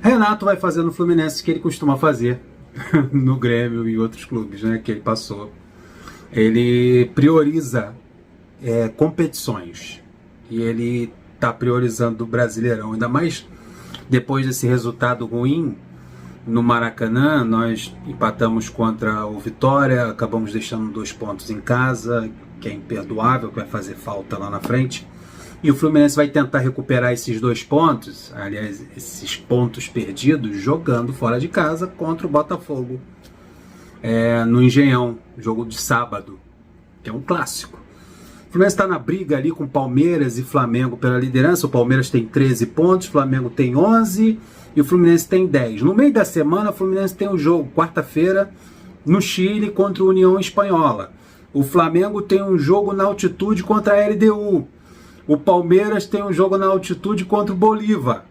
Renato vai fazer no Fluminense o que ele costuma fazer no Grêmio e outros clubes, né, que ele passou. Ele prioriza competições e ele está priorizando o Brasileirão, ainda mais depois desse resultado ruim no Maracanã. Nós empatamos contra o Vitória, acabamos deixando 2 pontos em casa, que é imperdoável, que vai fazer falta lá na frente. E o Fluminense vai tentar recuperar esses 2 pontos, aliás, esses pontos perdidos, jogando fora de casa contra o Botafogo, no Engenhão, jogo de sábado, que é um clássico. O Fluminense está na briga ali com Palmeiras e Flamengo pela liderança. O Palmeiras tem 13 pontos, o Flamengo tem 11 e o Fluminense tem 10. No meio da semana, o Fluminense tem um jogo, quarta-feira, no Chile contra a União Espanhola. O Flamengo tem um jogo na altitude contra a LDU. O Palmeiras tem um jogo na altitude contra o Bolívar.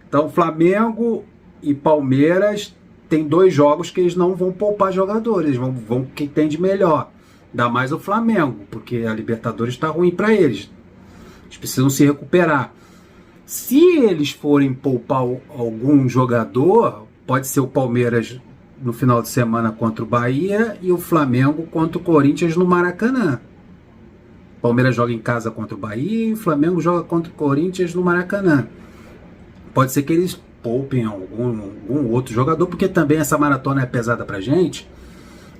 Então, Flamengo e Palmeiras tem 2 jogos que eles não vão poupar jogadores, vão quem tem de melhor. Ainda mais o Flamengo, porque a Libertadores está ruim para eles. Eles precisam se recuperar. Se eles forem poupar algum jogador, pode ser o Palmeiras no final de semana contra o Bahia e o Flamengo contra o Corinthians no Maracanã. O Palmeiras joga em casa contra o Bahia e o Flamengo joga contra o Corinthians no Maracanã. Pode ser que eles poupem algum outro jogador, porque também essa maratona é pesada pra gente.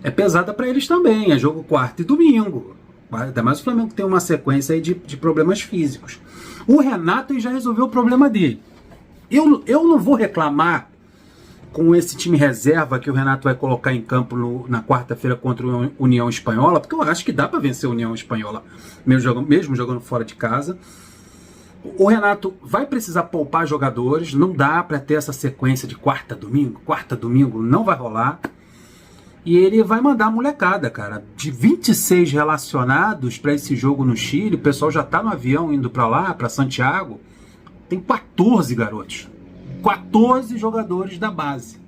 É pesada para eles também, é jogo quarta e domingo. Ainda mais o Flamengo tem uma sequência aí de problemas físicos. O Renato já resolveu o problema dele. Eu não vou reclamar com esse time reserva que o Renato vai colocar em campo na quarta-feira contra a União Espanhola, porque eu acho que dá para vencer a União Espanhola, mesmo jogando fora de casa. O Renato vai precisar poupar jogadores, não dá para ter essa sequência de quarta, domingo, não vai rolar. E ele vai mandar a molecada, cara. De 26 relacionados para esse jogo no Chile, o pessoal já tá no avião indo para lá, para Santiago. Tem 14 garotos. 14 jogadores da base.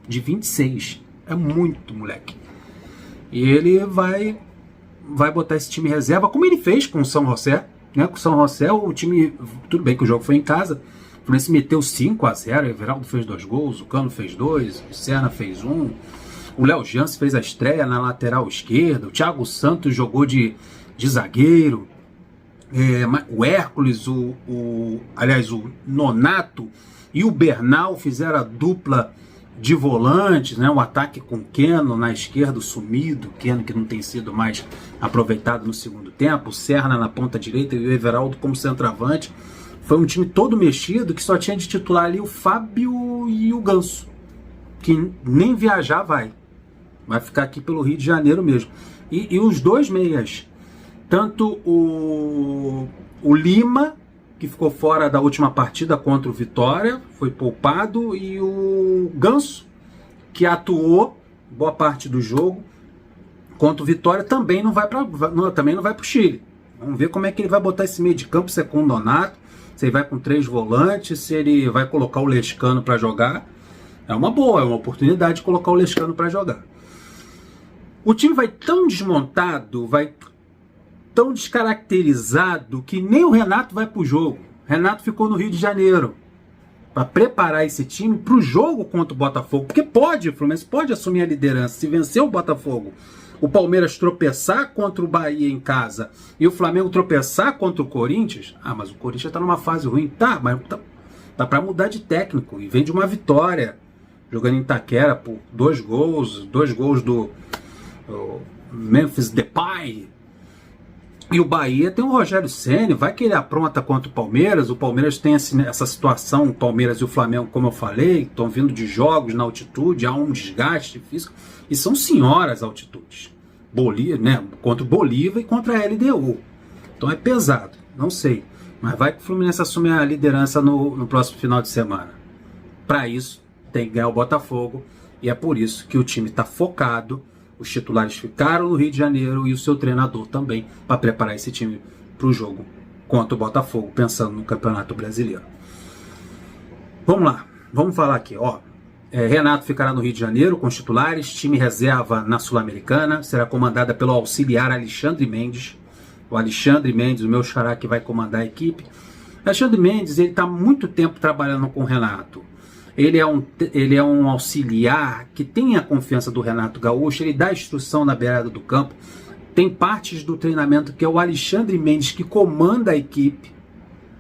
De 26. É muito, moleque. E ele vai botar esse time reserva, como ele fez com o São José. Né? Com o São José, o time... Tudo bem que o jogo foi em casa. O Fluminense meteu 5-0. O Everaldo fez 2 gols, o Cano fez 2, o Serna fez 1. O Léo Jansen fez a estreia na lateral esquerda. O Thiago Santos jogou de zagueiro. O Hércules, aliás, o Nonato e o Bernal fizeram a dupla de volantes, né? O ataque com o Keno na esquerda, sumido. O Keno que não tem sido mais aproveitado no segundo tempo. O Serna na ponta direita e o Everaldo como centroavante. Foi um time todo mexido que só tinha de titular ali o Fábio e o Ganso, que nem viajar vai ficar aqui pelo Rio de Janeiro mesmo. E os 2 meias, tanto o Lima, que ficou fora da última partida contra o Vitória, foi poupado, e o Ganso, que atuou boa parte do jogo contra o Vitória, também não vai para o Chile. Vamos ver como é que ele vai botar esse meio de campo, se é com o Donato, se ele vai com 3 volantes, se ele vai colocar o Lescano para jogar. É uma oportunidade de colocar o Lescano para jogar. O time vai tão desmontado, vai tão descaracterizado, que nem o Renato vai para o jogo. Renato ficou no Rio de Janeiro para preparar esse time para o jogo contra o Botafogo. Porque o Fluminense pode assumir a liderança se vencer o Botafogo, o Palmeiras tropeçar contra o Bahia em casa e o Flamengo tropeçar contra o Corinthians. Mas o Corinthians está numa fase ruim. Mas tá para mudar de técnico e vem de uma vitória, jogando em Itaquera por 2 gols do Memphis Depay. E o Bahia tem o Rogério Ceni, vai que ele apronta contra o Palmeiras. O Palmeiras tem essa situação, o Palmeiras e o Flamengo, como eu falei, estão vindo de jogos na altitude, há um desgaste físico, e são senhoras altitudes. Contra o Bolívar e contra a LDU. Então é pesado, não sei. Mas vai que o Fluminense assumir a liderança no próximo final de semana. Para isso, tem que ganhar o Botafogo, e é por isso que o time está focado. Os titulares ficaram no Rio de Janeiro e o seu treinador também, para preparar esse time para o jogo contra o Botafogo, pensando no Campeonato Brasileiro. Vamos lá, vamos falar aqui. Renato ficará no Rio de Janeiro com os titulares, time reserva na Sul-Americana, será comandada pelo auxiliar Alexandre Mendes. O Alexandre Mendes, o meu xará, que vai comandar a equipe. Alexandre Mendes, ele está há muito tempo trabalhando com o Renato. Ele é um auxiliar que tem a confiança do Renato Gaúcho, ele dá instrução na beirada do campo. Tem partes do treinamento que é o Alexandre Mendes que comanda a equipe,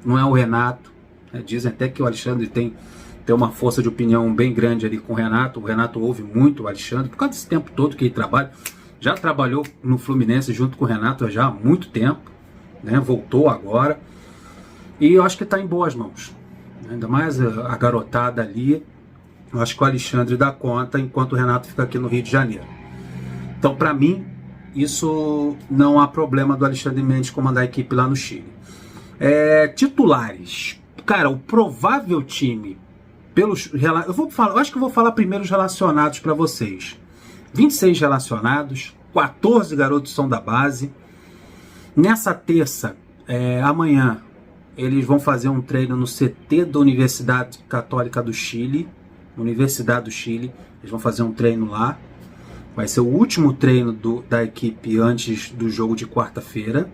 não é o Renato. Dizem até que o Alexandre tem uma força de opinião bem grande ali com o Renato. O Renato ouve muito o Alexandre, por causa desse tempo todo que ele trabalha. Já trabalhou no Fluminense junto com o Renato já há muito tempo, né? Voltou agora. E eu acho que está em boas mãos. Ainda mais a garotada ali. Eu acho que o Alexandre dá conta, enquanto o Renato fica aqui no Rio de Janeiro. Então, para mim, isso não há problema do Alexandre Mendes comandar a equipe lá no Chile. Titulares. Cara, o provável time, eu acho que eu vou falar primeiro os relacionados para vocês. 26 relacionados, 14 garotos são da base. Nessa terça, amanhã, eles vão fazer um treino no CT da Universidade Católica do Chile. Universidade do Chile. Eles vão fazer um treino lá. Vai ser o último treino da equipe antes do jogo de quarta-feira.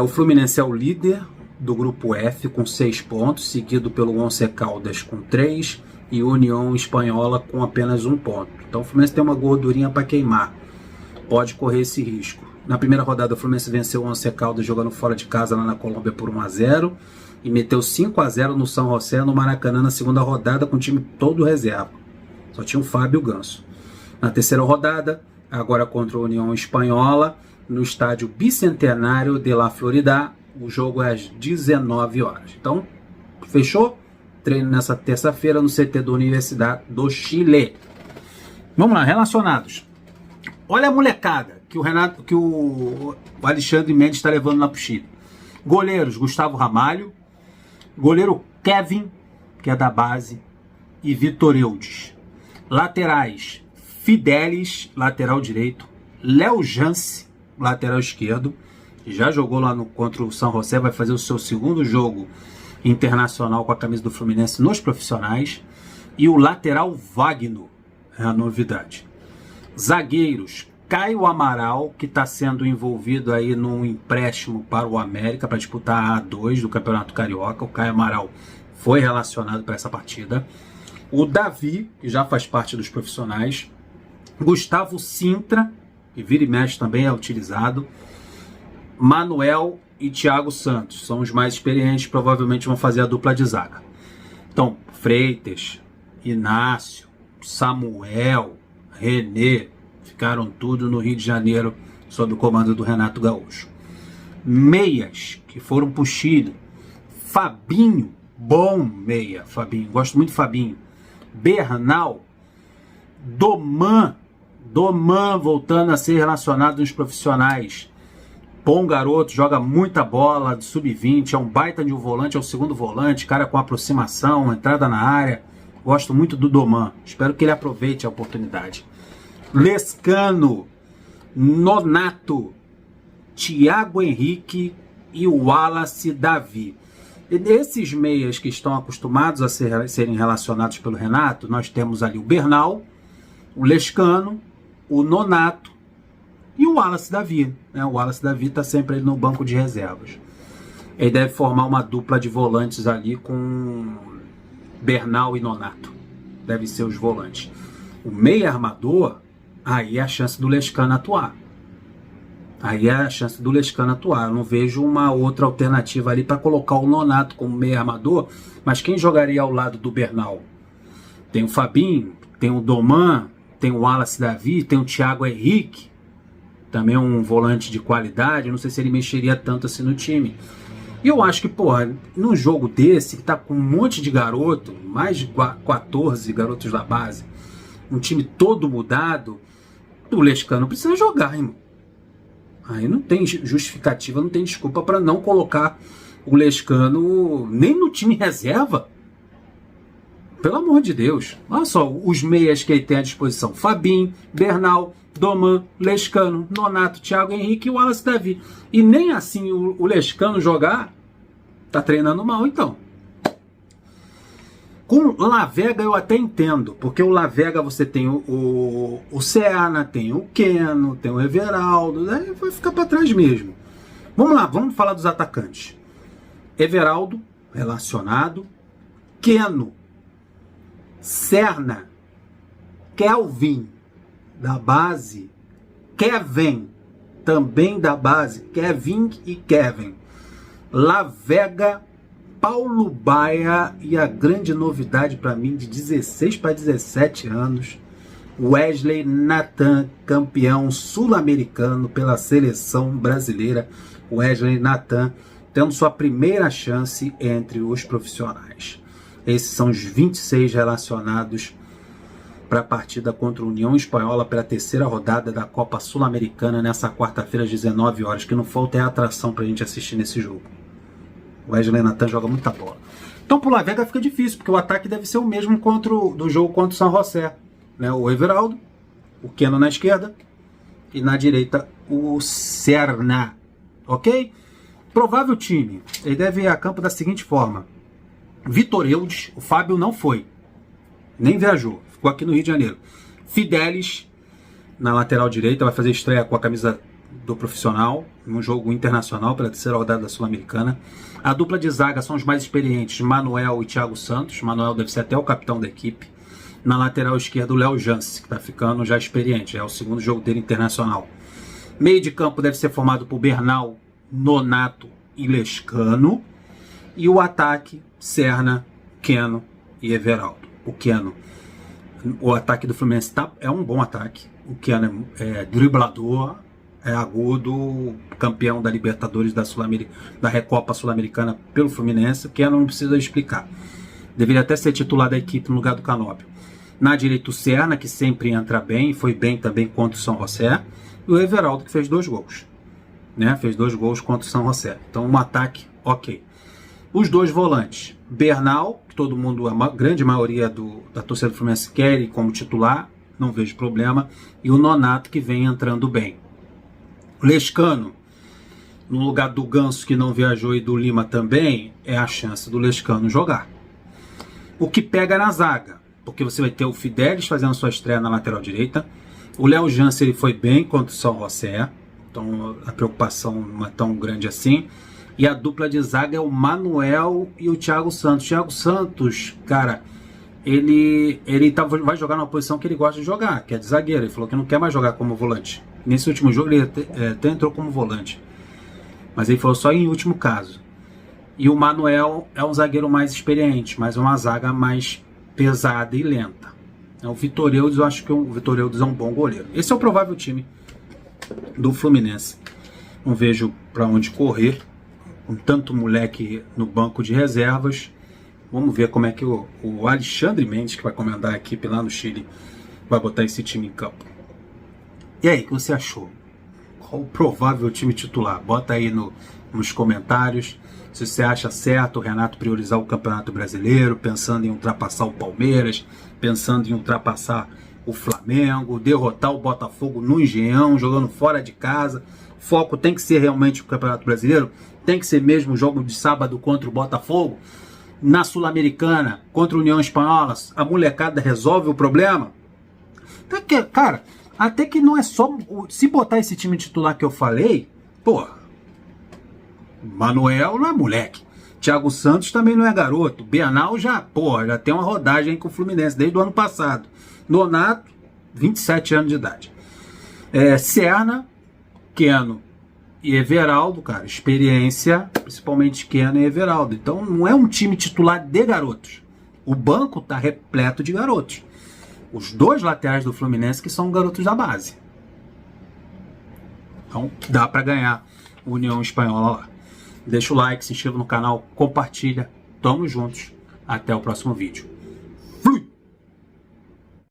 O Fluminense é o líder do grupo F com 6 pontos, seguido pelo Once Caldas com 3 e União Espanhola com apenas 1 ponto. Então o Fluminense tem uma gordurinha para queimar. Pode correr esse risco. Na primeira rodada, o Fluminense venceu o Once Caldas jogando fora de casa lá na Colômbia por 1-0 e meteu 5-0 no São José, no Maracanã, na segunda rodada, com o time todo reserva. Só tinha o Fábio Ganso. Na terceira rodada, agora contra a União Espanhola, no estádio Bicentenário de La Florida, o jogo é às 19 horas. Então, fechou? Treino nessa terça-feira no CT da Universidade do Chile. Vamos lá, relacionados. Olha a molecada que o Alexandre Mendes está levando lá para o Chile. Goleiros, Gustavo Ramalho. Goleiro Kevin, que é da base, e Vitor Eudes. Laterais, Fidelis, lateral direito. Léo Jance, lateral esquerdo. Já jogou lá contra o São José, vai fazer o seu segundo jogo internacional com a camisa do Fluminense nos profissionais. E o lateral Wagner é a novidade. Zagueiros, Caio Amaral, que está sendo envolvido aí num empréstimo para o América para disputar a A2 do Campeonato Carioca. O Caio Amaral foi relacionado para essa partida. O Davi, que já faz parte dos profissionais. Gustavo Sintra, que vira e mexe também é utilizado. Manuel e Thiago Santos são os mais experientes, provavelmente vão fazer a dupla de zaga. Então, Freitas, Inácio, Samuel, René, ficaram tudo no Rio de Janeiro sob o comando do Renato Gaúcho. Meias, que foram para o Chile. Fabinho, bom meia, Fabinho, gosto muito de Fabinho. Bernal, Doman voltando a ser relacionado nos profissionais. Bom garoto, joga muita bola, de sub-20, é um baita de um volante, é o segundo volante, cara com aproximação, entrada na área. Gosto muito do Doman, espero que ele aproveite a oportunidade. Lescano, Nonato, Thiago Henrique e o Wallace Davi. E desses meias que estão acostumados a serem relacionados pelo Renato, nós temos ali o Bernal, o Lescano, o Nonato e o Wallace Davi. O Wallace Davi está sempre ali no banco de reservas. Ele deve formar uma dupla de volantes ali com Bernal e Nonato. Devem ser os volantes. O meia armador, aí é a chance do Lescano atuar. Eu não vejo uma outra alternativa ali para colocar o Nonato como meia armador, mas quem jogaria ao lado do Bernal? Tem o Fabinho, tem o Doman, tem o Wallace Davi, tem o Thiago Henrique, também um volante de qualidade. Eu não sei se ele mexeria tanto assim no time. E eu acho que, num jogo desse, que tá com um monte de garoto, mais de 14 garotos da base, um time todo mudado, o Lescano precisa jogar, irmão. Aí não tem justificativa, não tem desculpa para não colocar o Lescano nem no time reserva. Pelo amor de Deus. Olha só os meias que ele tem à disposição. Fabinho, Bernal, Doman, Lescano, Nonato, Thiago Henrique e o Wallace Davi. E nem assim o Lescano jogar, tá treinando mal então. Com o Lavega eu até entendo, porque o Lavega você tem o Serna, tem o Keno, tem o Everaldo, aí vai ficar para trás mesmo. Vamos lá, vamos falar dos atacantes. Everaldo, relacionado. Keno, Serna, Kelvin, da base, Kevin, também da base, Kevin e Kevin, La Vega, Paulo Baia e a grande novidade para mim, de 16 para 17 anos, Wesley Nathan, campeão sul-americano pela seleção brasileira. Wesley Nathan tendo sua primeira chance entre os profissionais. Esses são os 26 relacionados para a partida contra a União Espanhola pela terceira rodada da Copa Sul-Americana nessa quarta-feira às 19 horas, que não falta é atração para a gente assistir nesse jogo. O Wesley Nathan joga muita bola. Então pro La Vega fica difícil, porque o ataque deve ser o mesmo do jogo contra o San José, né? O Everaldo, o Keno na esquerda e na direita o Serna, ok? Provável time, ele deve ir a campo da seguinte forma: Vitor Eudes, o Fábio não foi, nem viajou, ficou aqui no Rio de Janeiro. Fidelis na lateral direita, vai fazer estreia com a camisa do profissional, num jogo internacional pela terceira rodada da Sul-Americana. A dupla de zaga são os mais experientes, Manuel e Thiago Santos. Manuel deve ser até o capitão da equipe. Na lateral esquerda, o Léo Jance, que está ficando já experiente, é o segundo jogo dele internacional. Meio de campo deve ser formado por Bernal, Nonato e Lescano. E o ataque, Serna, Keno e Everaldo. O ataque do Fluminense é um bom ataque. O Keno é driblador, é agudo, campeão da Libertadores da Recopa Sul-Americana pelo Fluminense. O Keno não precisa explicar. Deveria até ser titular da equipe no lugar do Canóbio. Na direita o Serna, que sempre entra bem, foi bem também contra o São José. E o Everaldo, que fez 2 gols. Né? Fez 2 gols contra o São José. Então um ataque ok. Os 2 volantes, Bernal, que todo mundo, a grande maioria da torcida do Fluminense quer ir como titular, não vejo problema. E o Nonato, que vem entrando bem. O Lescano, no lugar do Ganso, que não viajou, e do Lima também, é a chance do Lescano jogar. O que pega na zaga, porque você vai ter o Fidelis fazendo sua estreia na lateral direita. O Léo Jance, ele foi bem contra o São José, então a preocupação não é tão grande assim. E a dupla de zaga é o Manuel e o Thiago Santos. Thiago Santos, cara, ele vai jogar numa posição que ele gosta de jogar, que é de zagueiro. Ele falou que não quer mais jogar como volante. Nesse último jogo ele até entrou como volante, mas ele falou só em último caso. E o Manuel é um zagueiro mais experiente, mas uma zaga mais pesada e lenta. O Vitor Eudes, eu acho que o Vitor Eudes é um bom goleiro. Esse é o provável time do Fluminense. Não vejo para onde correr, com tanto moleque no banco de reservas. Vamos ver como é que o Alexandre Mendes, que vai comandar a equipe lá no Chile, vai botar esse time em campo. E aí, o que você achou? Qual o provável time titular? Bota aí nos comentários se você acha certo o Renato priorizar o Campeonato Brasileiro, pensando em ultrapassar o Palmeiras, pensando em ultrapassar o Flamengo, derrotar o Botafogo no Engenhão, jogando fora de casa. O foco tem que ser realmente o Campeonato Brasileiro? Tem que ser mesmo o jogo de sábado contra o Botafogo? Na Sul-Americana, contra a União Espanhola, a molecada resolve o problema? Cara, até que não é só... Se botar esse time titular que eu falei, pô, Manuel não é moleque. Thiago Santos também não é garoto. Bernal já tem uma rodagem com o Fluminense desde o ano passado. Nonato, 27 anos de idade. Serna, Keno e Everaldo, cara, experiência, principalmente Keno e Everaldo. Então não é um time titular de garotos. O banco tá repleto de garotos. Os 2 laterais do Fluminense que são garotos da base. Então dá para ganhar a União Espanhola lá. Deixa o like, se inscreva no canal, compartilha. Tamo juntos. Até o próximo vídeo.